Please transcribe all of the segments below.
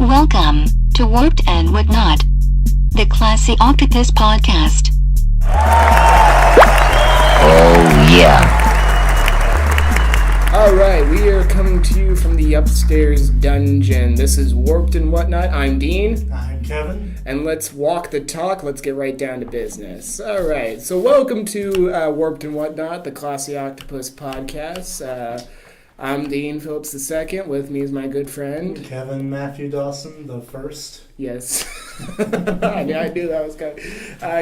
Welcome to Warped and Whatnot, the classy Octopus podcast. Oh, yeah. Alright, we are coming to you from the upstairs dungeon. This is Warped and Whatnot. I'm Dean. I'm Kevin. And let's walk the talk. Let's get right down to business. Alright, so welcome to Warped and Whatnot, the classy Octopus podcast. I'm Dean Phillips II. With me is my good friend Kevin Matthew Dawson, the first. Yes. I knew that was coming.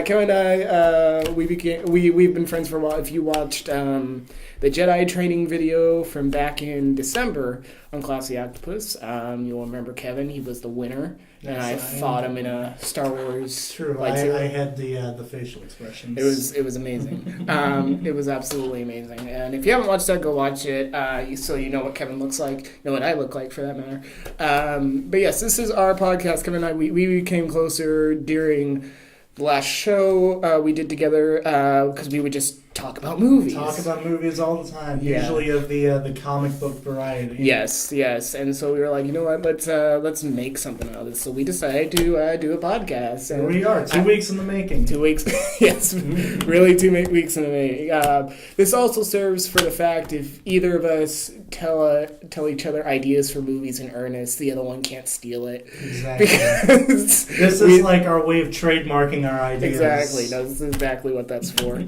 Kevin and I, we've been friends for a while. If you watched the Jedi training video from back in December on Classy Octopus, you'll remember Kevin. He was the winner, and I fought him in a Star Wars. True, I had the facial expressions. It was amazing. It was absolutely amazing. And if you haven't watched that, go watch it. So you know what Kevin looks like, you know what I look like for that matter. But yes, this is our podcast. Kevin and I, we became closer during the last show we did together because we would just talk about movies. Talk about movies all the time, yeah. Usually of the comic book variety. Yes. And so we were like, you know what, let's make something out of this. So we decided to do a podcast. And here we are, 2 weeks in the making. 2 weeks, yes, really 2 weeks in the making. This also serves for the fact if either of us tell each other ideas for movies in earnest, the other one can't steal it. Exactly. Because this is like our way of trademarking our ideas. Exactly. No, this is exactly what that's for.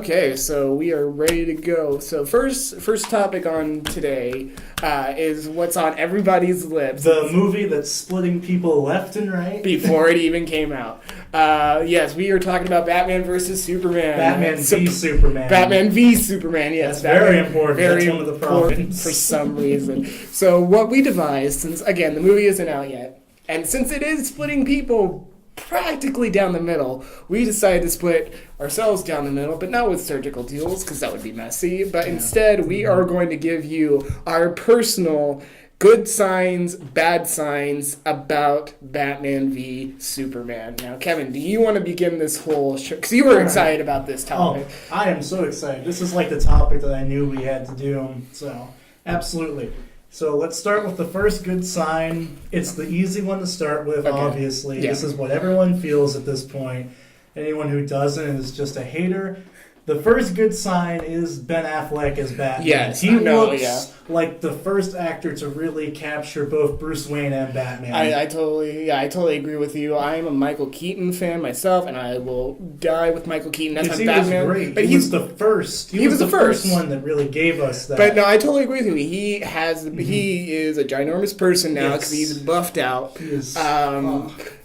Okay, so we are ready to go. So first topic on today is what's on everybody's lips. The movie that's splitting people left and right. Before it even came out. Yes, we are talking about Batman versus Superman. Batman v Superman. Batman v Superman, yes. That's very important. Very That's one of the problems. For some reason. So what we devised, since, again, the movie isn't out yet, and since it is splitting people practically down the middle, we decided to split ourselves down the middle, but not with surgical tools, because that would be messy. But instead, we are going to give you our personal good signs, bad signs about Batman v Superman. Now, Kevin, do you want to begin this whole show? Because you were excited about this topic. Oh, I am so excited. This is like the topic that I knew we had to do. So, absolutely. So let's start with the first good sign. It's the easy one to start with, obviously. Yeah. This is what everyone feels at this point. Anyone who doesn't is just a hater. The first good sign is Ben Affleck as Batman. Yes, he looks like the first actor to really capture both Bruce Wayne and Batman. I totally agree with you. I am a Michael Keaton fan myself, and I will die with Michael Keaton as Batman. Was great. But he was the first. He was the first one that really gave us that. But no, I totally agree with you. He is a ginormous person now because he's buffed out. He is.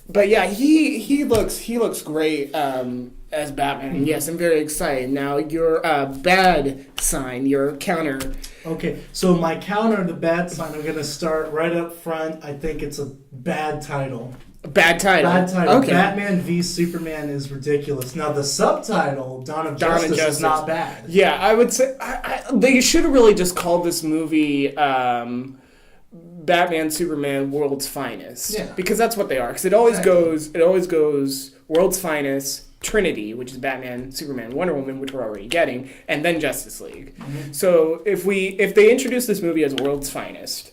But yeah, he looks great as Batman. And yes, I'm very excited. Now your bad sign, your counter. Okay, so my counter, the bad sign, I'm going to start right up front. I think it's a bad title. Bad title. Okay. Batman v Superman is ridiculous. Now, the subtitle, Dawn of Justice, is not bad. Yeah, I would say they should have really just called this movie Batman Superman World's Finest. Yeah. Because that's what they are. Because it always goes World's Finest, Trinity, which is Batman, Superman, Wonder Woman, which we're already getting, and then Justice League. Mm-hmm. So if they introduce this movie as World's Finest,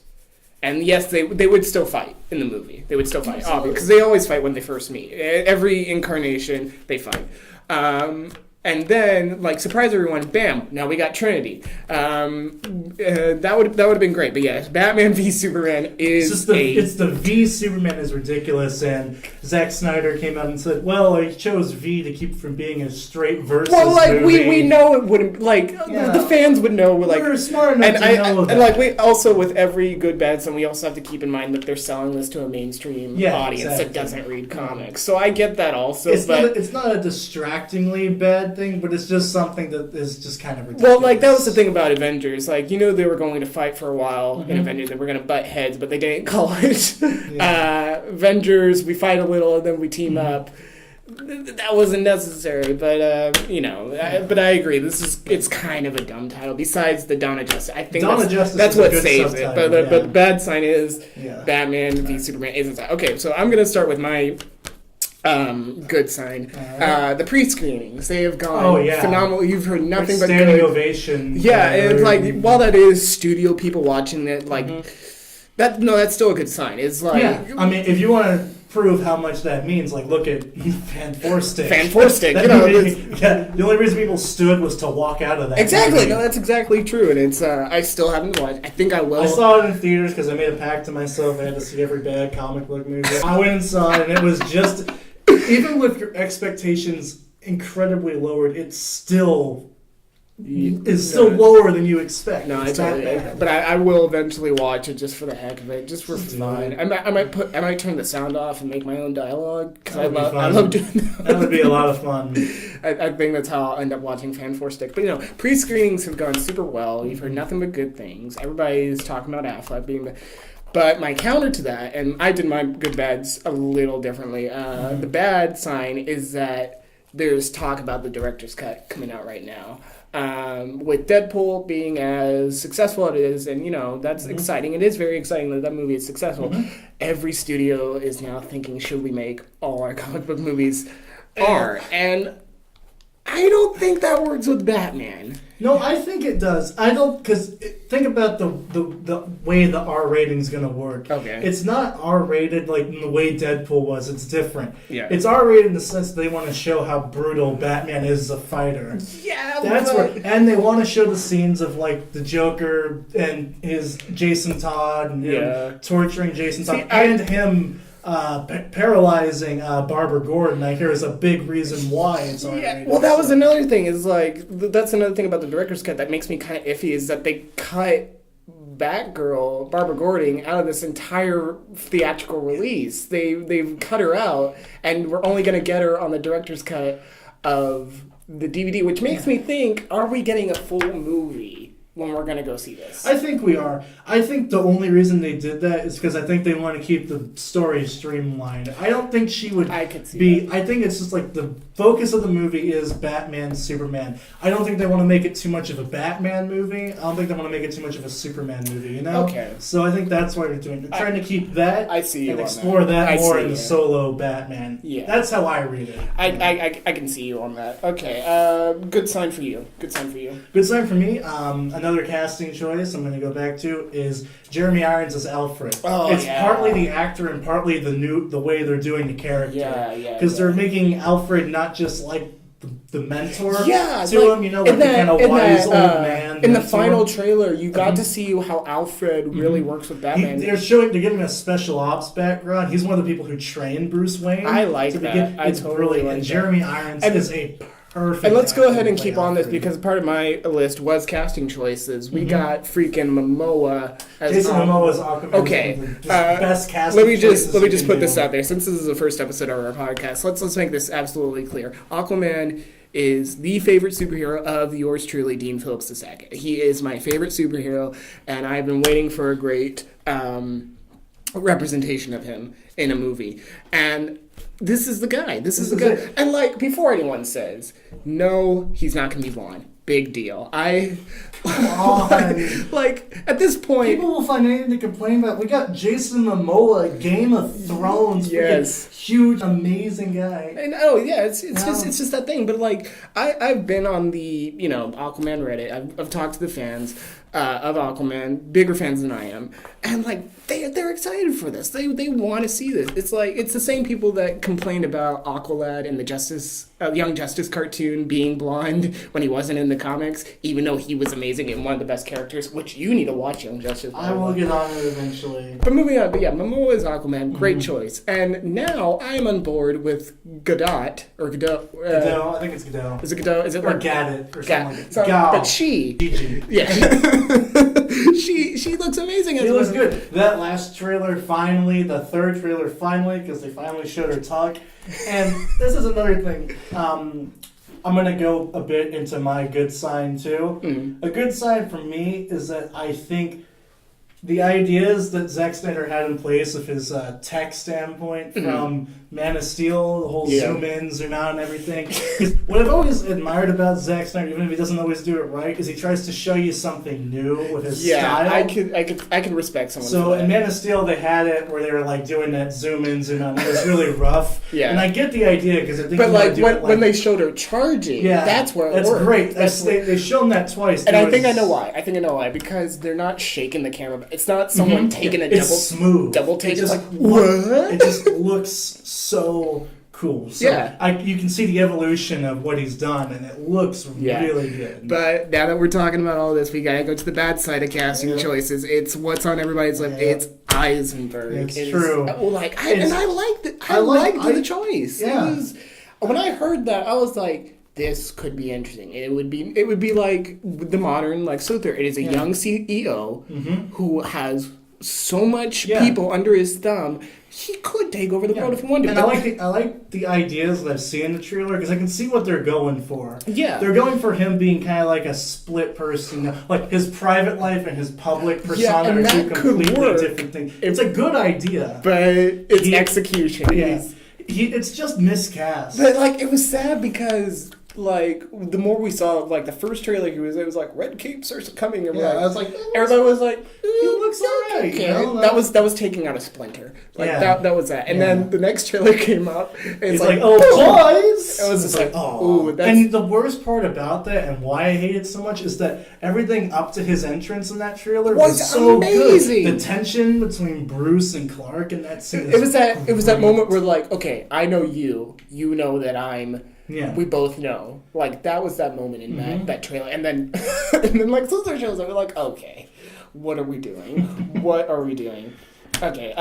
and yes, they would still fight in the movie. They would still fight, obviously, because they always fight when they first meet. Every incarnation, they fight. And then, surprise everyone, bam, now we got Trinity. That would have been great. But yes, Batman v Superman is it's the V Superman is ridiculous, and Zack Snyder came out and said, well, I chose V to keep from being a straight versus movie. we know it wouldn't, the fans would know. We're smart enough to know that. And, we also, with every good bad son, we also have to keep in mind that they're selling this to a mainstream audience that doesn't read comics. So I get that also. It's not a distractingly bad thing, but it's just something that is just kind of ridiculous. Well, that was the thing about Avengers. They were going to fight for a while in Avengers. They were going to butt heads, but they didn't call it Avengers. We fight a little, and then we team up. That wasn't necessary, but but I agree. It's kind of a dumb title. Besides the Dawn of Justice, I think that's what saves it. But the bad sign is Batman v Superman isn't. Okay, so I'm gonna start with my good sign. Right. The pre-screenings, they have gone phenomenal. You've heard nothing but standing ovation. Yeah, and while that is studio people watching it, That's still a good sign. It's like, yeah. I mean, if you want to prove how much that means, like look at Fan Four Stick. Fan Four Stick. You know, the only reason people stood was to walk out of that. Exactly. movie. No, that's exactly true, and it's I still haven't watched. I think I will. I saw it in theaters because I made a pact to myself. I had to see every bad comic book movie. I went and saw it, and it was just, even with your expectations incredibly lowered, it's still. Is still lower than you expect. No, but I will eventually watch it just for the heck of it, just for fun. I might turn the sound off and make my own dialogue because I love doing that. That would be a lot of fun. I think that's how I'll end up watching Fan Four Stick. But pre-screenings have gone super well. You've heard nothing but good things. Everybody's talking about Affleck being the. But my counter to that, and I did my good bads a little differently. The bad sign is that there's talk about the director's cut coming out right now. With Deadpool being as successful as it is, and that's exciting. It is very exciting that movie is successful. Every studio is now thinking, should we make all our comic book movies R? And I don't think that works with Batman. No, I think it does. I don't, because think about the way the R rating is going to work. Okay. It's not R rated like in the way Deadpool was. It's different. Yeah. It's R rated in the sense that they want to show how brutal Batman is as a fighter. Yeah. And they want to show the scenes of like the Joker and his Jason Todd and him torturing Jason Todd and him. Paralyzing Barbara Gordon, I hear, is a big reason why it's R-rated. Yeah, well, that was another thing. Is like that's another thing about the director's cut that makes me kind of iffy. Is that they cut Batgirl, Barbara Gordon, out of this entire theatrical release. They've cut her out, and we're only going to get her on the director's cut of the DVD, which makes me think: are we getting a full movie when we're going to go see this? I think we are. I think the only reason they did that is because I think they want to keep the story streamlined. I don't think she would I think it's just like the focus of the movie is Batman, Superman. I don't think they want to make it too much of a Batman movie. I don't think they want to make it too much of a Superman movie, Okay. So I think that's why they're doing it. They're trying to keep that and explore that more in the solo Batman. Yeah. That's how I read it. I can see you on that. Okay. Good sign for you. Good sign for me. Another casting choice I'm going to go back to is Jeremy Irons as Alfred. It's partly the actor and partly the way they're doing the character. Because they're making Alfred not just like the mentor to him, like the kind of wise old man. In the final trailer, you got to see how Alfred really works with Batman. They're giving him a special ops background. He's one of the people who trained Bruce Wayne. I like that. It's brilliant. And Jeremy Irons is a perfect. And let's go ahead and keep on this because part of my list was casting choices. We got freaking Momoa as Jason Momoa's Aquaman. Okay, best casting. Let me just put this out there. Since this is the first episode of our podcast, let's make this absolutely clear. Aquaman is the favorite superhero of yours truly, Dean Phillips II. He is my favorite superhero, and I've been waiting for a great representation of him in a movie. And this is the guy. This is the guy. It. And like, before anyone says, no, he's not going to be blonde. Big deal. Like, at this point... People will find anything to complain about. We got Jason Momoa, Game of Thrones. Yes. Huge, amazing guy. And it's just that thing. But like, I've been on the, Aquaman Reddit. I've talked to the fans of Aquaman, bigger fans than I am. And like, they're excited for this. They want to see this. It's like, it's the same people that complained about Aqualad in the Young Justice cartoon being blonde when he wasn't in the comics, even though he was amazing and one of the best characters, which you need to watch Young Justice. I will get on it eventually. But moving on, Momoa is Aquaman, great choice. And now I'm on board with Godot. Godot, I think it's Godot. Is it Godot? Is it or Gadot, or something like that. But she. Gigi. Yeah. She looks amazing. She looks good. That last trailer, finally, the third trailer, finally, because they finally showed her talk. And this is another thing. I'm going to go a bit into my good sign, too. Mm-hmm. A good sign for me is that I think the ideas that Zack Snyder had in place of his tech standpoint from Man of Steel, the whole zoom in, zoom out and everything. What I've always admired about Zack Snyder, even if he doesn't always do it right, is he tries to show you something new with his style. I could respect someone. So in Man of Steel, they had it where they were like doing that zoom in, zoom out. And it was really rough. And I get the idea because I think. But like when they showed her charging, that's where it worked. Great. They showed them that twice. And I think I know why. Because they're not shaking the camera. It's not someone taking a smooth. double take. It's like, what? It just looks so cool. So you can see the evolution of what he's done, and it looks really good. But now that we're talking about all this, we gotta go to the bad side of casting choices. It's what's on everybody's lip. It's Eisenberg. It's true. I liked it. I liked the choice. Yeah. When I heard that, I was like, this could be interesting. It would be like the modern Lex Luthor. It is a young CEO who has so much people under his thumb. He could take over the world if he wanted to. And I like the ideas that I've seen in the trailer because I can see what they're going for. Yeah. They're going for him being kind of like a split person. Like his private life and his public persona are two completely different things. It's a good idea. But it's execution. Yeah. It's just miscast. But like it was sad because like the more we saw like the first trailer it was like red capes are coming and I was like everybody was like he looks alright. Okay. That was taking out a Splinter. Like that was that. And then the next trailer came up and it's like oh boys. It was just like and the worst part about that and why I hate it so much is that everything up to his entrance in that trailer was so amazing. Good. The tension between Bruce and Clark in that scene. It was that moment where like, okay, I know you know that I'm we both know. Like that was that moment in that trailer. And then like Luthor shows up, we're like, okay, what are we doing? What are we doing? Okay,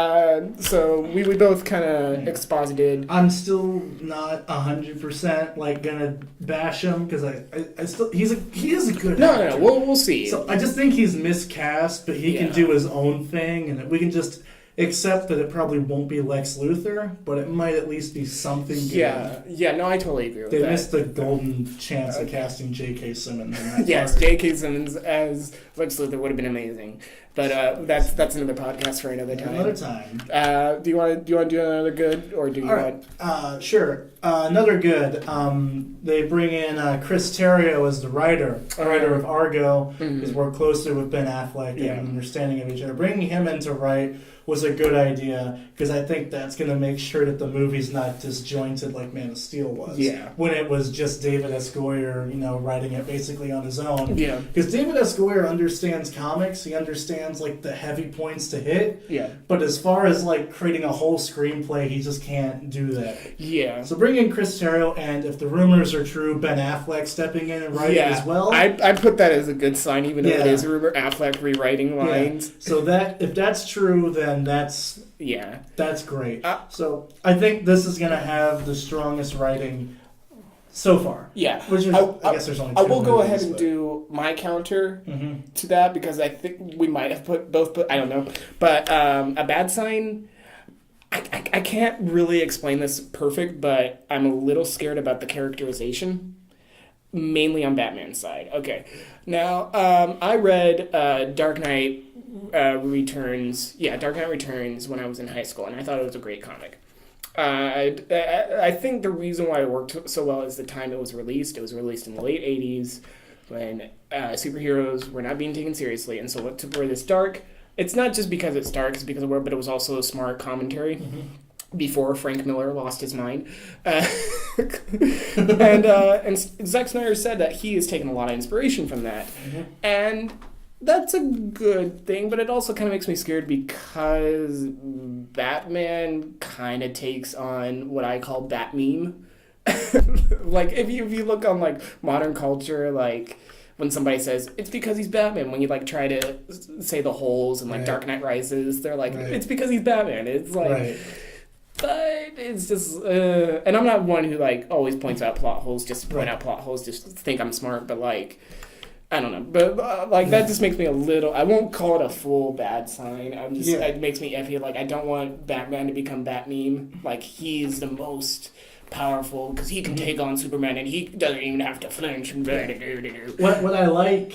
so we both kind of exposited. I'm still not 100% like gonna bash him because I still he is a good actor. No, we'll see. So I just think he's miscast, but he can do his own thing, and we can just accept that it probably won't be Lex Luthor, but it might at least be something good. Yeah, no, I totally agree with that. They missed the golden chance of casting J.K. Simmons in that Yes, J.K. Simmons as Lex Luthor would have been amazing. But that's another podcast for another time. Another time. Do you want to do another good, or do you want? Sure. Another good. They bring in Chris Terrio as the writer of Argo. He's worked closely with Ben Affleck and an understanding of each other. Bringing him in to write was a good idea because I think that's going to make sure that the movie's not disjointed like Man of Steel was. Yeah. When it was just David S. Goyer, writing it basically on his own. Yeah. Because David S. Goyer understands comics. He understands like the heavy points to hit. Yeah. But as far as like creating a whole screenplay, he just can't do that. Yeah. So bring in Chris Terrio, and if the rumors are true, Ben Affleck stepping in and writing as well. I put that as a good sign, even though it is a rumor. Affleck rewriting lines. Yeah. So that if that's true, then that's great. So I think this is going to have the strongest writing so far. Yeah, which is, I guess there's only. I will go ahead and do my counter to that because I think we might have put. I don't know, but a bad sign. I can't really explain this perfect, but I'm a little scared about the characterization, mainly on Batman's side. Okay, now I read Dark Knight Returns. Yeah, Dark Knight Returns when I was in high school, and I thought it was a great comic. I think the reason why it worked so well is the time it was released. It was released in the late 80s when superheroes were not being taken seriously, and so where this dark. It's not just because it's dark, it's because of where, but it was also a smart commentary before Frank Miller lost his mind. And Zack Snyder said that he has taken a lot of inspiration from that. And that's a good thing, but it also kind of makes me scared because Batman kind of takes on what I call Bat meme. Like, if you look on, like, modern culture, like... when somebody says, it's because he's Batman, when you, like, try to say the holes and, like, Dark Knight Rises, they're like, it's because he's Batman. It's like, but it's just, and I'm not one who, like, always points out plot holes just to point out plot holes, just to think I'm smart, but, like, I don't know. But, like, that just makes me a little, I won't call it a full bad sign. I'm just, it makes me iffy. Like, I don't want Batman to become Bat-meme. Like, he's the most... powerful because he can take on Superman and he doesn't even have to flinch. What I like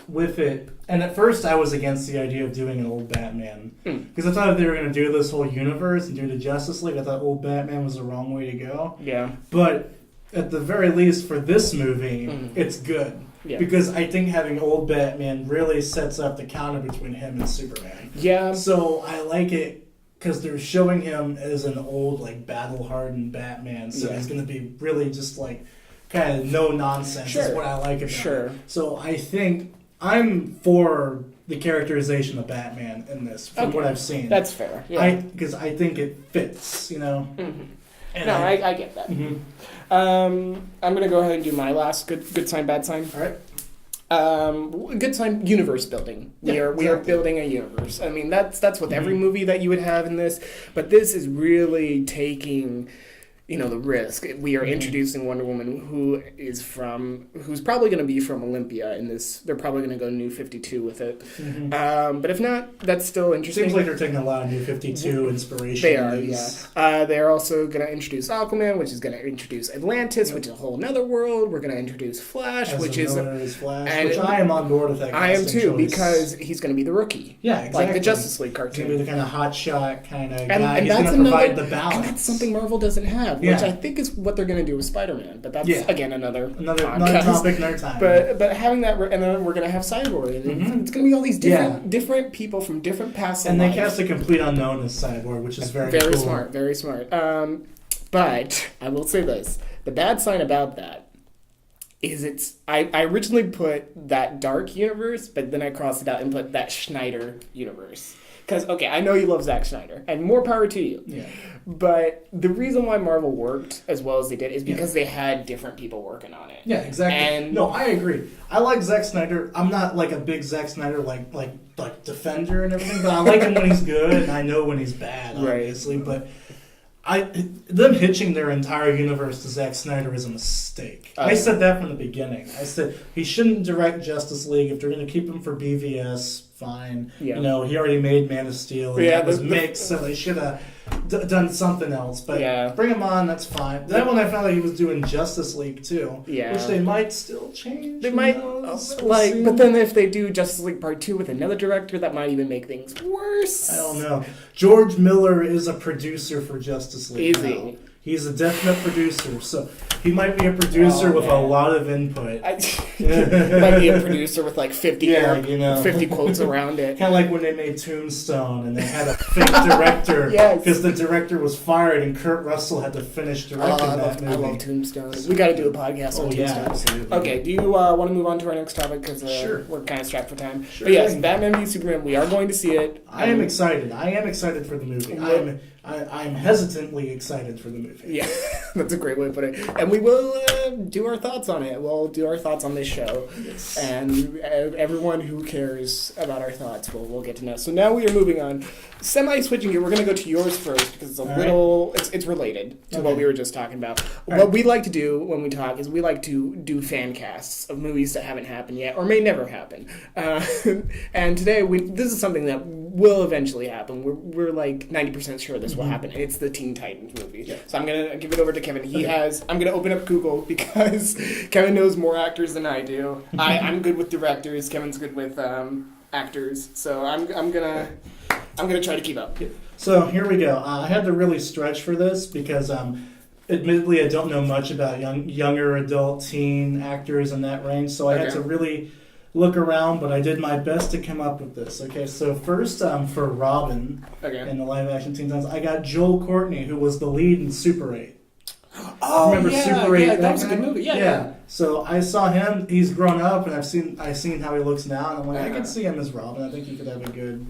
with it, and at first I was against the idea of doing an old Batman because I thought if they were going to do this whole universe and do the Justice League, I thought old Batman was the wrong way to go. Yeah. But at the very least for this movie, it's good. Yeah. Because I think having old Batman really sets up the counter between him and Superman. Yeah. So I like it. Because they're showing him as an old, like, battle-hardened Batman. So he's going to be really just, like, kind of no-nonsense is what I like about it. So I think I'm for the characterization of Batman in this, from what I've seen. That's fair. Yeah. Because I think it fits, Mm-hmm. And No, I get that. Mm-hmm. I'm going to go ahead and do my last good sign, bad sign. All right. Good sign, universe building. We are building a universe. I mean, that's with every movie that you would have in this, but this is really taking, the risk. We are introducing Wonder Woman, who's probably going to be from Olympia in this. They're probably going to go New 52 with it. Mm-hmm. But if not, that's still interesting. Seems like they're taking a lot of New 52 inspiration. They are, yeah. They're also going to introduce Aquaman, which is going to introduce Atlantis, which is a whole nother world. We're going to introduce Flash, which I am on board with that. I am too, because he's going to be the rookie. Yeah, exactly. Like the Justice League cartoon. He's going to be the kind of hotshot kind of guy. And he's going to provide the balance. And that's something Marvel doesn't have, which I think is what they're going to do with Spider-Man. But that's, again, another topic, another time. But having that, and then we're going to have Cyborg. And it's going to be all these different people from different paths in life. And they cast a complete unknown as Cyborg, which is very cool. Smart, very smart. But I will say this. The bad sign about that is I originally put that dark universe, but then I crossed it out and put that Schneider universe. Because, I know you love Zack Snyder, and more power to you. Yeah. But the reason why Marvel worked as well as they did is because they had different people working on it. Yeah, exactly. And no, I agree. I like Zack Snyder. I'm not like a big Zack Snyder like defender and everything, but I like him when he's good, and I know when he's bad, obviously. Right. But them hitching their entire universe to Zack Snyder is a mistake. I said that from the beginning. I said he shouldn't direct Justice League. If they're going to keep him for BvS, fine. Yeah. He already made Man of Steel, and that was mixed, so they should have done something else. But bring him on, that's fine. Then when I found out he was doing Justice League too, which they might still change. They might, but then if they do Justice League Part 2 with another director, that might even make things worse. I don't know. George Miller is a producer for Justice League. Is he? He's a definite producer, so he might be a producer with a lot of input. Might be a producer with like 50 50 quotes around it. Kind of like when they made Tombstone and they had a fake director because the director was fired and Kurt Russell had to finish directing that movie. I love Tombstone. We got to do a podcast on Tombstone. Yeah, absolutely. Okay, do you want to move on to our next topic? Because we're kind of strapped for time. Sure. But yes, Batman v Superman, we are going to see it. I am excited. I am excited for the movie. I'm hesitantly excited for the movie. Yeah, that's a great way to put it. And we will do our thoughts on it. We'll do our thoughts on this show. Yes. And everyone who cares about our thoughts, we'll get to know. So now we are moving on. Semi-switching here. We're going to go to yours first because it's it's related to what we were just talking about. What we like to do when we talk is we like to do fan casts of movies that haven't happened yet or may never happen. And today, this is something that will eventually happen. We're like 90% sure this will happen. And it's the Teen Titans movie. Yeah. So I'm going to give it over to Kevin. I'm going to open up Google because Kevin knows more actors than I do. I'm good with directors. Kevin's good with actors. So I'm gonna try to keep up. So here we go. I had to really stretch for this because admittedly I don't know much about younger adult teen actors in that range. So I had to really look around, but I did my best to come up with this. Okay, so first for Robin in the live action Teen Titans, I got Joel Courtney, who was the lead in Super 8. Oh, remember Super 8? Yeah, that was a good movie. Yeah. So I saw him. He's grown up, and I've seen how he looks now, and I'm like, I could see him as Robin. I think he could have a good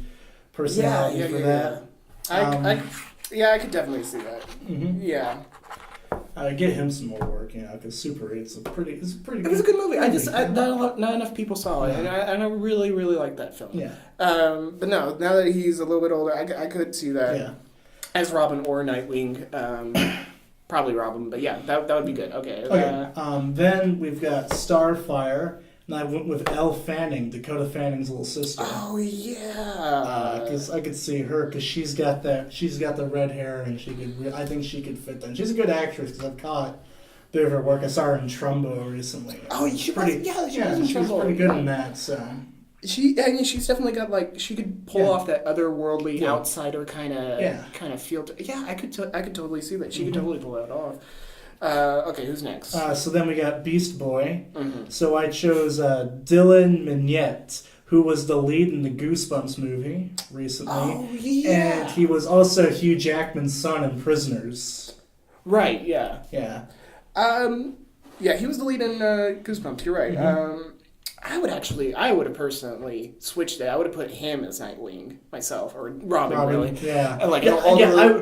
personality for that. I could definitely see that. Mm-hmm. Yeah. Get him some more work, because Super 8's pretty good. It was a good movie. Not enough people saw it, and I really, really like that film. Yeah. But no, now that he's a little bit older, I could see that as Robin or Nightwing. Probably Robin, but yeah, that would be good. Okay. Then we've got Starfire, and I went with Elle Fanning, Dakota Fanning's little sister. Oh yeah. Because I could see her, because she's got the red hair, and I think she could fit that. She's a good actress, because I've caught a bit of her work. I saw her in Trumbo recently. Oh, she was in Trumbo. She was pretty good in that. So. She's definitely got she could pull off that otherworldly outsider kind of feel. I could totally see that. She could totally pull that off. Okay, who's next? So then we got Beast Boy. Mm-hmm. So I chose Dylan Mignette, who was the lead in the Goosebumps movie recently. Oh yeah. And he was also Hugh Jackman's son in Prisoners. Right. Yeah. Yeah. Yeah, he was the lead in Goosebumps. You're right. Mm-hmm. I would have personally switched it. I would have put him as Nightwing myself, or Robin really. Yeah. And like,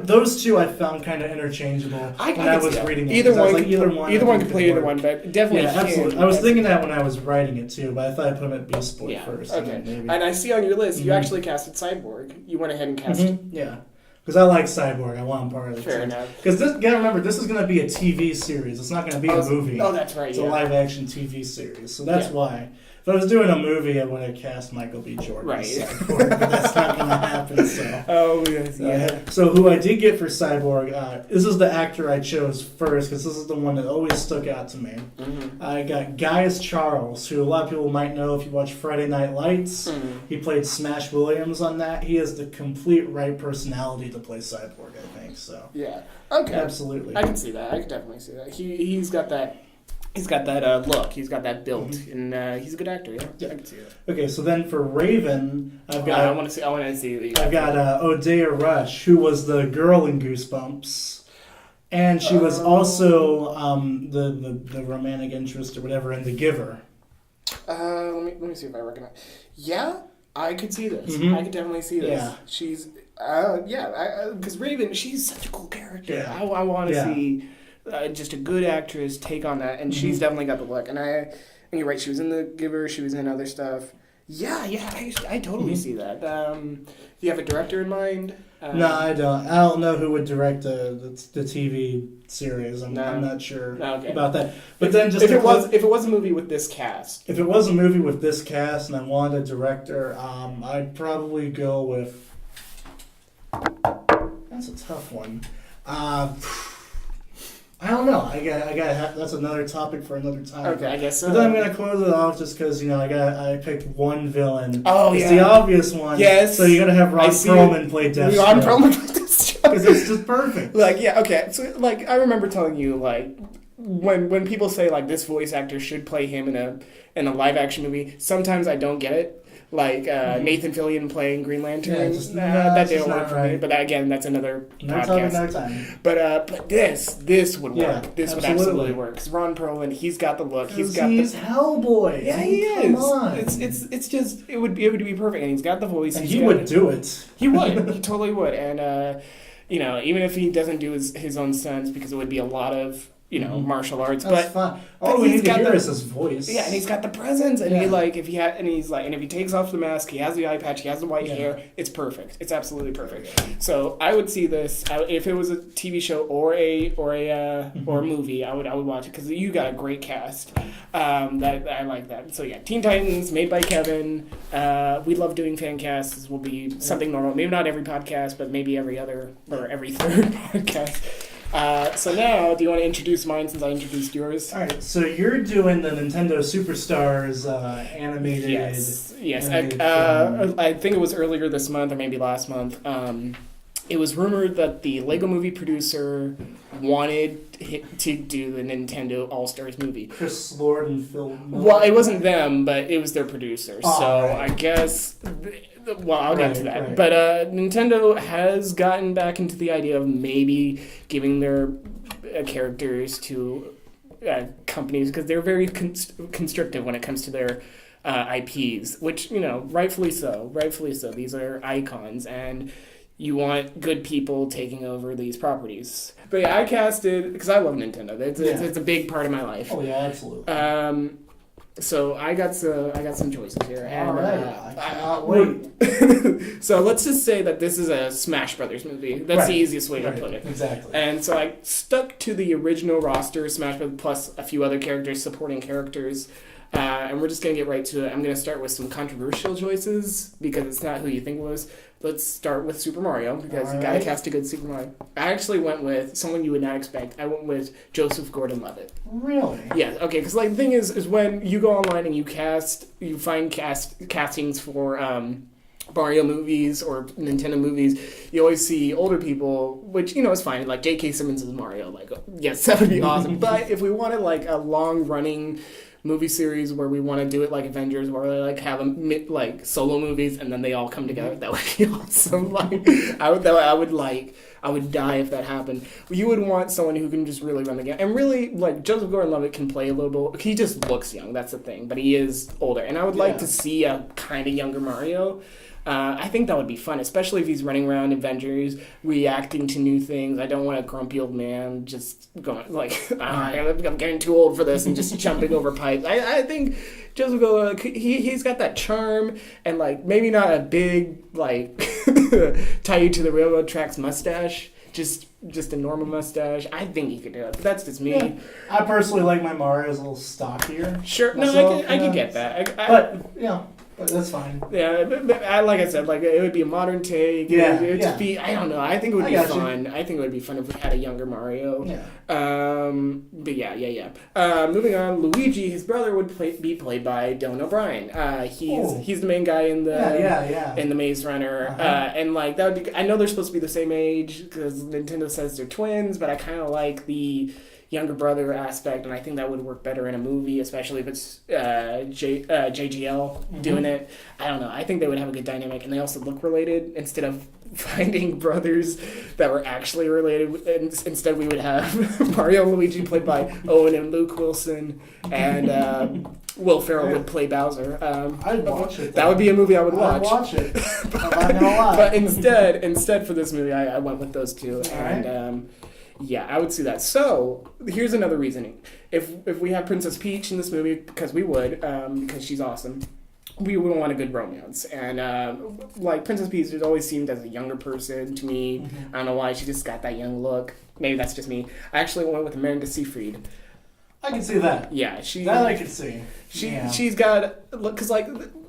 those two I found kind of interchangeable when I was reading it. Either one, like, either one could play either one, but definitely. Yeah, absolutely. I was thinking that when I was writing it too, but I thought I'd put him at Beast Boy first. Okay. And I see on your list you actually casted Cyborg. You went ahead and cast. Yeah. Because I like Cyborg, I want him part of it. Fair enough. Because gotta remember, this is going to be a TV series. It's not going to be a movie. Oh, that's right. It's a live action TV series, so that's why. If I was doing a movie, I would have cast Michael B. Jordan. Right. Cyborg, but that's not going to happen. So. Oh yes. Yeah. So who I did get for Cyborg? This is the actor I chose first because this is the one that always stuck out to me. I got Gaius Charles, who a lot of people might know if you watch Friday Night Lights. He played Smash Williams on that. He has the complete right personality to play Cyborg, I think. So. Yeah. Okay. Absolutely. I can see that. I can definitely see that. He's got that. He's got that look. He's got that build, and he's a good actor. Yeah, I can see that. Okay, so then for Raven, I've got. I want to see. I've got Odea Rush, who was the girl in Goosebumps, and she was also the romantic interest or whatever in The Giver. Let me see if I recognize. Yeah, I could see this. I could definitely see this. Yeah. She's because Raven, she's such a cool character. Yeah. I want to see. Just a good actress take on that, and she's definitely got the look. And you're right, she was in The Giver, she was in other stuff. Yeah, I totally see that. Do you have a director in mind? No, I don't. I don't know who would direct the TV series. I'm not sure about that. But then just if it was a movie with this cast, and I wanted a director, I'd probably go with. That's a tough one. I don't know. I got. That's another topic for another time. Okay, I guess so. But then I'm gonna close it off just because I picked one villain. Oh, it's the obvious one. Yes. So you're gonna have Ron Perlman play Deathstroke. Ron Perlman play Deathstroke because it's just perfect. Okay. So I remember telling you when people say this voice actor should play him in a live action movie. Sometimes I don't get it. Nathan Fillion playing Green Lantern. That didn't work for me. But again, that's another podcast. Another time. But this would work. This would absolutely work. Because Ron Perlman, he's got the look. He's Hellboy. Yeah, he is. Come on. It's just it would be perfect. And he's got the voice. And he would do it. He would. He totally would. And even if he doesn't do his own stunts, because it would be a lot of martial arts. That's fine. All we need to hear is his voice. Yeah, and he's got the presence, and if he takes off the mask, he has the eye patch, he has the white hair. It's perfect. It's absolutely perfect. So I would see this if it was a TV show or a movie. I would watch it because you got a great cast. That I like that. So yeah, Teen Titans made by Kevin. We love doing fan casts. This will be something normal. Maybe not every podcast, but maybe every other or every third podcast. So now, do you want to introduce mine since I introduced yours? All right. So you're doing the Nintendo Superstars animated. Yes. I think it was earlier this month or maybe last month. It was rumored that the Lego Movie producer wanted to do the Nintendo All-Stars movie. Chris Lord and Phil Miller. Well, it wasn't them, but it was their producer. I guess... Well, I'll get to that. Right. But Nintendo has gotten back into the idea of maybe giving their characters to companies because they're very constrictive when it comes to their IPs, which, rightfully so. These are icons, and you want good people taking over these properties. But yeah, I casted, because I love Nintendo. It's a big part of my life. Oh, yeah, absolutely. So I got some choices here. All right. I cannot wait. So let's just say that this is a Smash Brothers movie. That's the easiest way to put it. Exactly. And so I stuck to the original roster, Smash Brothers, plus a few other characters, supporting characters. And we're just going to get right to it. I'm going to start with some controversial choices because it's not who you think it was. Let's start with Super Mario because you got to cast a good Super Mario. I actually went with someone you would not expect. I went with Joseph Gordon-Levitt. Really? Yeah. Okay. Because the thing is when you go online and you find castings for Mario movies or Nintendo movies, you always see older people, which is fine. Like J.K. Simmons is Mario. Yes, that would be awesome. But if we wanted a long running movie series where we want to do it like Avengers, where they like have them like solo movies and then they all come together. That would be awesome. Like I would die if that happened. You would want someone who can just really run the game. And really, like, Joseph Gordon-Levitt can play a little bit. He just looks young, that's the thing. But he is older. And I would like to see a kind of younger Mario. I think that would be fun, especially if he's running around Avengers, reacting to new things. I don't want a grumpy old man just going, like, I'm getting too old for this and just jumping over pipes. I think Joseph Gordon, he's got that charm and, like, maybe not a big, like, tie you to the railroad tracks mustache. Just a normal mustache. I think he could do it. But that's just me. Yeah. I personally like my Mario's a little stockier. Sure. Myself, no, I can get that. But that's fine. Yeah, but like I said, like it would be a modern take. It would just be, I don't know. I think it would be fun. I think it would be fun if we had a younger Mario. Yeah. But yeah. Moving on, Luigi, his brother would be played by Dylan O'Brien. He's the main guy in the in the Maze Runner. And like that would be. I know they're supposed to be the same age because Nintendo says they're twins, but I kind of like the younger brother aspect, and I think that would work better in a movie, especially if it's JGL doing it. I don't know. I think they would have a good dynamic, and they also look related instead of finding brothers that were actually related. Instead, we would have Mario and Luigi played by Owen and Luke Wilson, and Will Ferrell would play Bowser. I'd watch it. That would be a movie I would watch. I'd watch it. I'm not gonna lie. But instead for this movie, I went with those two, and. Right. Yeah, I would see that. So, here's another reasoning. If we have Princess Peach in this movie, because we would, because she's awesome, we would want a good romance. And, like, Princess Peach has always seemed as a younger person to me. I don't know why, she just got that young look. Maybe that's just me. I actually went with Amanda Seyfried. I can see that. Yeah, that I can see. She's got, because, like...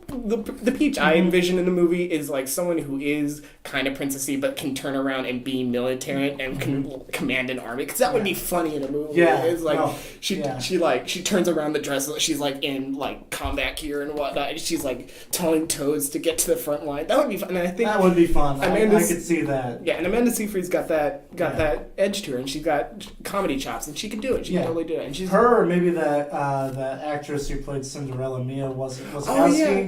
The Peach I envision in the movie is like someone who is kind of princessy but can turn around and be military and can command an army, because that would be funny in a movie. Yeah, it's like she turns around the dress, she's like in like combat gear and whatnot, and she's like telling Toads to get to the front line. That would be fun. And I think that would be fun. I could see that. Yeah, and Amanda Seyfried's got that edge to her, and she's got comedy chops, and she can do it. She can totally do it. And she's her, or maybe that actress who played Cinderella, Mia was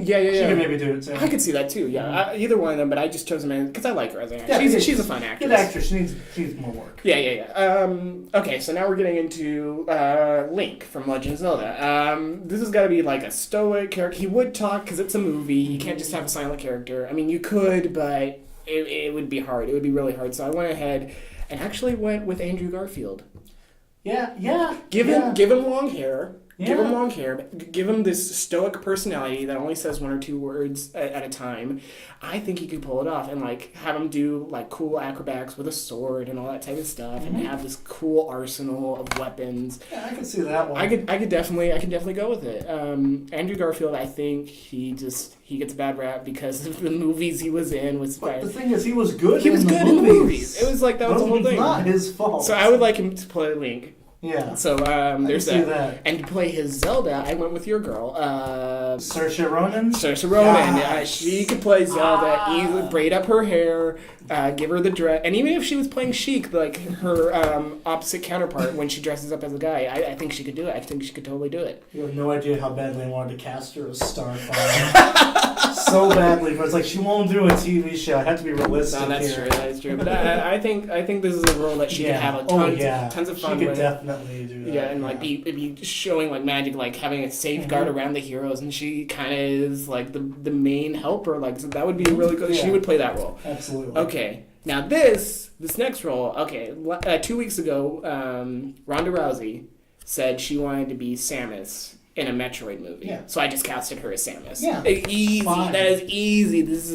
yeah. She could maybe do it too. I could see that too. Yeah, either one of them. But I just chose Amanda because I like her as an actress. Yeah, she's a fun actress. Good actress. She needs more work. Yeah. Okay, so now we're getting into Link from Legend of Zelda. This has got to be like a stoic character. He would talk because it's a movie. You can't just have a silent character. I mean, you could, but it would be hard. It would be really hard. So I went ahead and actually went with Andrew Garfield. Yeah. Give him long hair. Yeah. Give him long hair. Give him this stoic personality that only says one or two words at a time. I think he could pull it off and like have him do like cool acrobatics with a sword and all that type of stuff, and have this cool arsenal of weapons. Yeah, I can see that one. I could definitely go with it. Andrew Garfield, I think he gets a bad rap because of the movies he was in. But the thing is, he was good. He was good in the movies. It was like that was the whole thing. It's not his fault. So I would like him to play Link. Yeah. So there's that. And to play his Zelda, I went with your girl, Saoirse Ronan. Saoirse Ronan. She could play Zelda. Easily braid up her hair, give her the dress, and even if she was playing Sheik, like her opposite counterpart, when she dresses up as a guy, I think she could do it. I think she could totally do it. You have no idea how badly I wanted to cast her as Starfire. So badly, but it's like she won't do a TV show. I have to be realistic. No, that's true. That is true. But I think this is a role that she could have tons of fun with. She could definitely do that. Yeah, and like be showing like magic, like having a safeguard around the heroes, and she kind of is like the main helper. Like, so that would be really good. Yeah. She would play that role. Absolutely. Okay, now this next role. Okay, 2 weeks ago, Ronda Rousey said she wanted to be Samus in a Metroid movie. Yeah. So I just casted her as Samus. Yeah. Easy. Fine. That is easy. This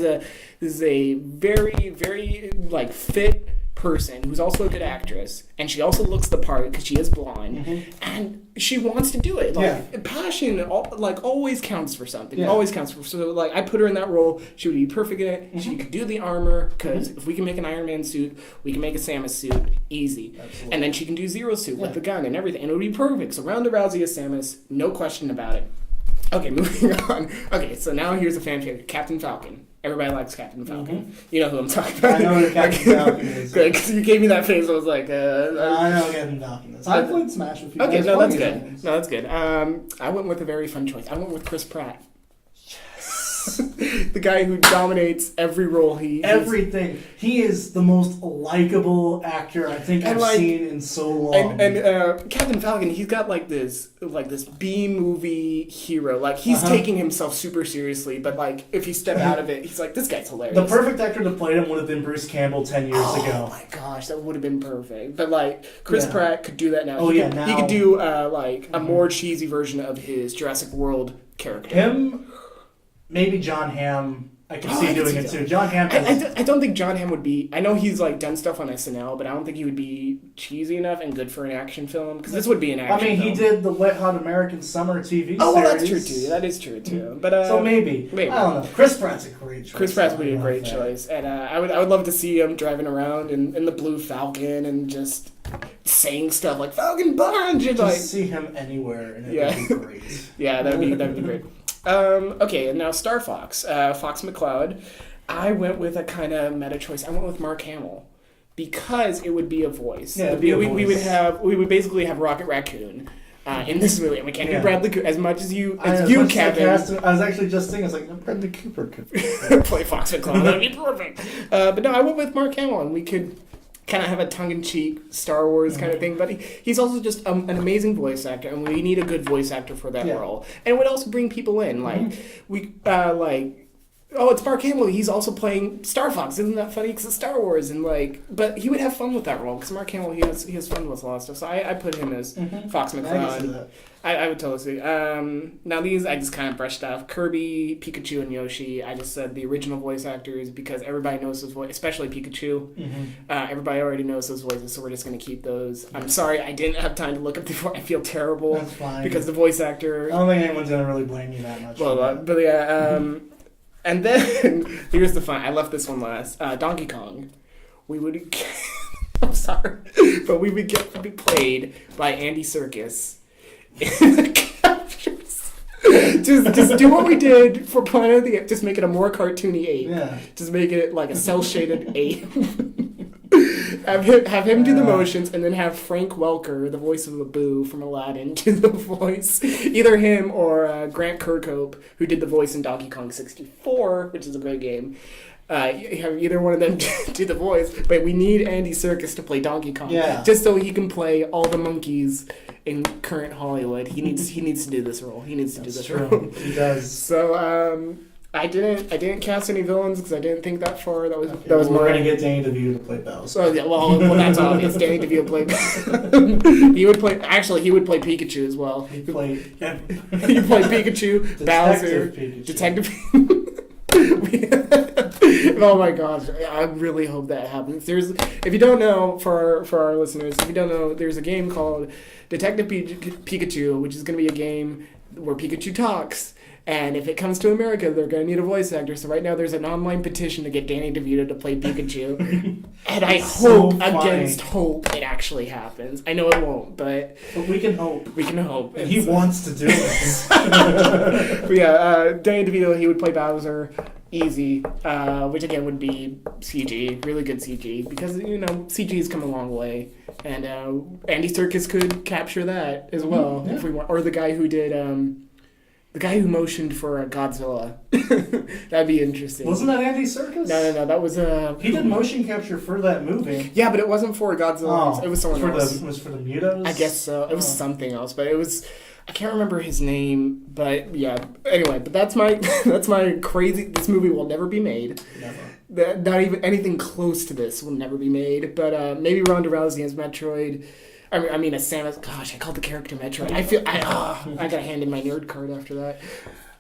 is a very, very like fit person who's also a good actress, and she also looks the part because she is blonde, and she wants to do it. Like passion, always counts for something. Yeah. Always counts for. So like I put her in that role. She would be perfect in it. She could do the armor because if we can make an Iron Man suit, we can make a Samus suit. Easy. Absolutely. And then she can do Zero suit with the gun and everything, and it would be perfect. So Ronda Rousey as Samus, no question about it. Okay, moving on. Okay, so now here's a fan favorite, Captain Falcon. Everybody likes Captain Falcon. You know who I'm talking about. I know who Captain Falcon is. Good, because you gave me that face. I was like, I know who Captain Falcon is. I played Smash with you. Okay, guys. no, that's good. No, that's good. I went with a very fun choice. I went with Chris Pratt. The guy who dominates every role everything. He is the most likable actor I think I've seen in so long. And Captain Falcon, he's got like this B movie hero. Like he's taking himself super seriously, but like if you step out of it, he's like, this guy's hilarious. The perfect actor to play him would have been Bruce Campbell 10 years ago. Oh my gosh, that would have been perfect. But like Chris Pratt could do that now. Now he could do like a more cheesy version of his Jurassic World character. Him. Maybe John Hamm. I can see doing it too. John Hamm. I don't think John Hamm would be. I know he's like done stuff on SNL, but I don't think he would be cheesy enough and good for an action film because this would be an action. He did the Wet Hot American Summer TV series. Oh, well, that's true too. That is true too. But so maybe I don't know. Chris Pratt's a great choice. Chris Pratt would be a great choice, and I would love to see him driving around in the Blue Falcon and just saying stuff like Falcon Punch. And just see him anywhere, and it would be great. Yeah, that'd be great. Okay, and now Star Fox, Fox McCloud. I went with a kind of meta choice. I went with Mark Hamill because it would be a voice. Yeah, we would basically have Rocket Raccoon in this movie, and we can't do Bradley Cooper as much as you, Kevin. I was actually just thinking, Bradley Cooper could play Fox McCloud. That'd be perfect. But no, I went with Mark Hamill, and we could kind of have a tongue-in-cheek Star Wars kind of thing, but he's also just an amazing voice actor, and we need a good voice actor for that role. And it would also bring people in, it's Mark Hamill. He's also playing Star Fox. Isn't that funny? Because it's Star Wars, and but he would have fun with that role because Mark Hamill he has fun with a lot of stuff. So I put him as Fox McCloud. I would totally see. Now these I just kind of brushed off. Kirby, Pikachu, and Yoshi. I just said the original voice actors because everybody knows those voices, especially Pikachu. Everybody already knows those voices, so we're just going to keep those. I'm sorry I didn't have time to look up before. I feel terrible. That's fine. Because the voice actor. I don't think anyone's going to really blame you that much. Well, but yeah. And then here's the fun. I left this one last. Donkey Kong. We would. I'm sorry, but we would get to be played by Andy Serkis. just do what we did for Planet of the Apes. Just make it a more cartoony ape. Yeah. Just make it like a cel-shaded ape. have him do the motions, and then have Frank Welker, the voice of Abu from Aladdin, do the voice. Either him or Grant Kirkhope, who did the voice in Donkey Kong 64, which is a great game. Have either one of them do the voice, but we need Andy Serkis to play Donkey Kong, just so he can play all the monkeys in current Hollywood. He needs to do this role. He needs to do this role. He does. So I didn't cast any villains because I didn't think that far. That was we're gonna get Danny DeVito to play Bowser. So yeah, well that's obvious. Danny DeVito played. He would play Pikachu as well. He'd play Pikachu, Bowser, Detective. Oh my gosh! I really hope that happens. If you don't know, for our listeners, if you don't know, there's a game called Detective Pikachu, which is going to be a game where Pikachu talks. And if it comes to America, they're going to need a voice actor. So right now there's an online petition to get Danny DeVito to play Pikachu. And I hope, against hope, it actually happens. I know it won't, but we can hope. We can hope. And he wants to do it. But yeah, Danny DeVito, he would play Bowser. Easy. Which again would be CG. Really good CG. Because, CG has come a long way. And Andy Serkis could capture that as well. If we want. Or the guy who did... the guy who motioned for Godzilla. That'd be interesting. Wasn't that Andy Serkis? No. That was He did motion capture for that movie. Yeah, but it wasn't for Godzilla. It was someone else. It was for the Mutos? I guess so. It was something else, but it was... I can't remember his name, but yeah. Anyway, but that's my crazy... This movie will never be made. Never. Not even anything close to this will never be made. But maybe Ronda Rousey as Metroid... I mean, as Samus. Gosh, I called the character Metroid. I gotta hand in my nerd card after that.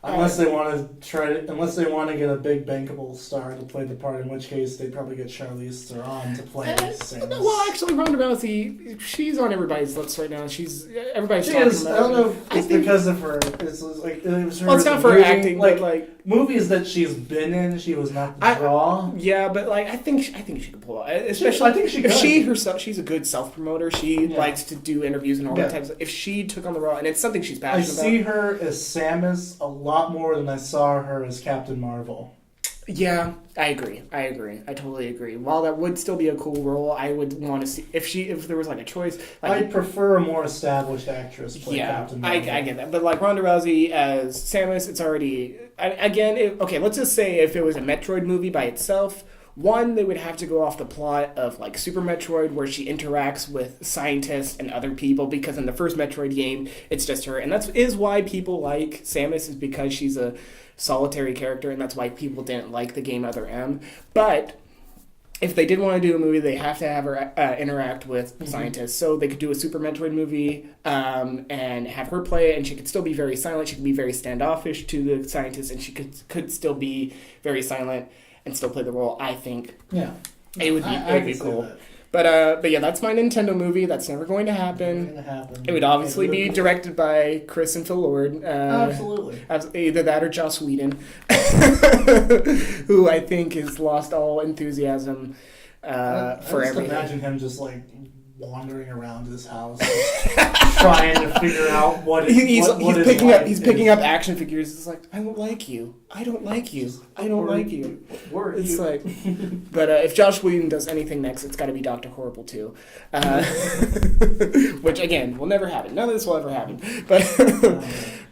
Unless they want to get a big bankable star to play the part, in which case they probably get Charlize Theron to play Samus. Well, actually, Ronda Rousey, she's on everybody's lips right now. Everybody's talking about. I don't know if it's because of her. It's not for acting, but movies that she's been in, she was not the draw. Yeah, but I think she could pull it. Especially, I think she could. If she herself, she's a good self promoter. She likes to do interviews and all that type of stuff. If she took on the role, and it's something she's passionate about. I see her as Samus a lot more than I saw her as Captain Marvel. Yeah, I agree. I totally agree. While that would still be a cool role, I would want to see if there was like a choice. Like, I prefer a more established actress play Captain Marvel. I get that. But like Ronda Rousey as Samus, it's already okay. Let's just say if it was a Metroid movie by itself. One, they would have to go off the plot of like Super Metroid, where she interacts with scientists and other people, because in the first Metroid game, it's just her, and is why people like Samus, is because she's a solitary character, and that's why people didn't like the game Other M. But if they did want to do a movie, they have to have her interact with scientists. So they could do a Super Metroid movie and have her play it, and she could still be very silent. She could be very standoffish to the scientists, and she could still be very silent and still play the role. I think it would be cool. But yeah, that's my Nintendo movie. That's never going to happen. It would obviously be directed by Chris and Phil Lord. Absolutely. Either that or Joss Whedon, who I think has lost all enthusiasm for everything. Imagine him just like wandering around his house, trying to figure out he's picking up action figures. It's like, I don't like you. I don't like you. I don't like you. It's like, but if Josh Whedon does anything next, it's got to be Dr. Horrible 2, which again will never happen. None of this will ever happen.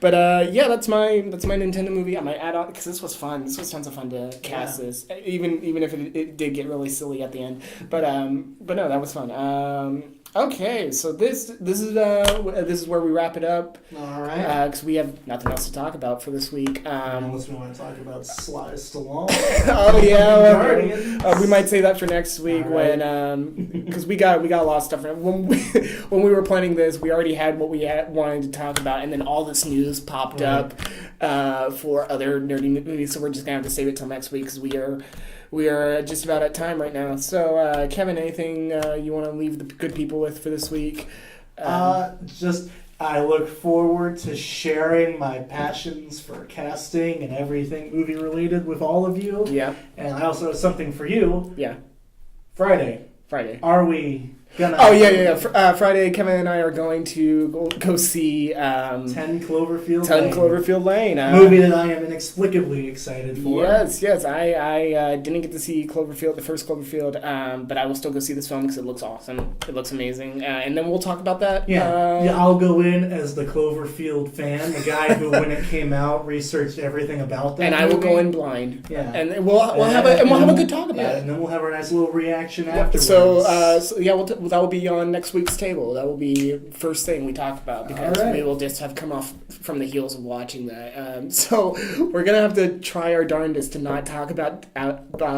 But yeah, that's my Nintendo movie. I might add on because this was fun. This was tons of fun to cast this, even if it did get really silly at the end. But no, that was fun. Okay, so this is where we wrap it up. All right. Because we have nothing else to talk about for this week. Unless we want to talk about Sly Stallone. Oh yeah, we might say that for next week because we got a lot of stuff. When we were planning this, we already had what we wanted to talk about, and then all this news popped up for other nerdy movies. So we're just gonna have to save it till next week because we are just about at time right now. So, Kevin, anything you want to leave the good people with for this week? I look forward to sharing my passions for casting and everything movie related with all of you. Yeah. And I also have something for you. Yeah. Friday. Are we gonna... Oh, yeah. Friday, Kevin and I are going to go see... 10 Cloverfield Lane. Movie that I am inexplicably excited for. Yes. I didn't get to see the first Cloverfield, but I will still go see this film because it looks awesome. It looks amazing. And then we'll talk about that. Yeah, I'll go in as the Cloverfield fan, the guy who, when it came out, researched everything about that. And movie. I will go in blind. Yeah. And we'll have a good talk about it. And then we'll have our nice little reaction afterwards. So that will be on next week's table. That will be first thing we talk about because we will just have come off from the heels of watching that. So we're gonna have to try our darndest to not talk about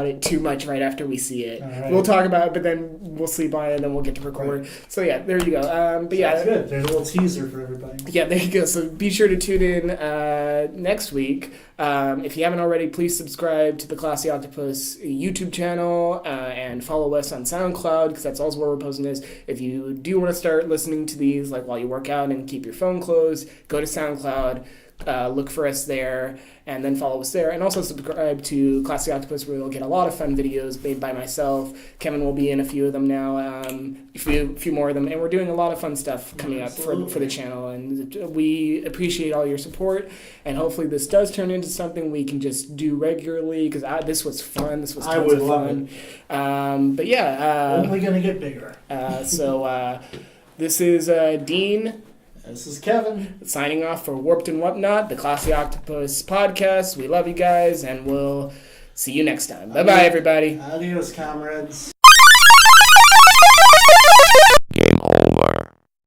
it too much right after we see it. Right. We'll talk about it, but then we'll sleep on it and then we'll get to record. Right. So yeah, there you go. But yeah, that's good. There's a little teaser for everybody. Yeah, there you go. So be sure to tune in next week. If you haven't already, please subscribe to the Classy Octopus YouTube channel and follow us on SoundCloud because that's also where we're posting this. If you do want to start listening to these like while you work out and keep your phone closed, go to SoundCloud, look for us there, and then follow us there. And also subscribe to Classy Octopus where you'll get a lot of fun videos made by myself. Kevin will be in a few of them now, a few more of them. And we're doing a lot of fun stuff coming up for the channel. And we appreciate all your support. And hopefully this does turn into something we can just do regularly because this was fun. This was tons of fun. But yeah. Only going to get bigger. So this is Dean. This is Kevin. Signing off for Warped and Whatnot, the Classy Octopus podcast. We love you guys, and we'll see you next time. Bye-bye, everybody. Adios, comrades.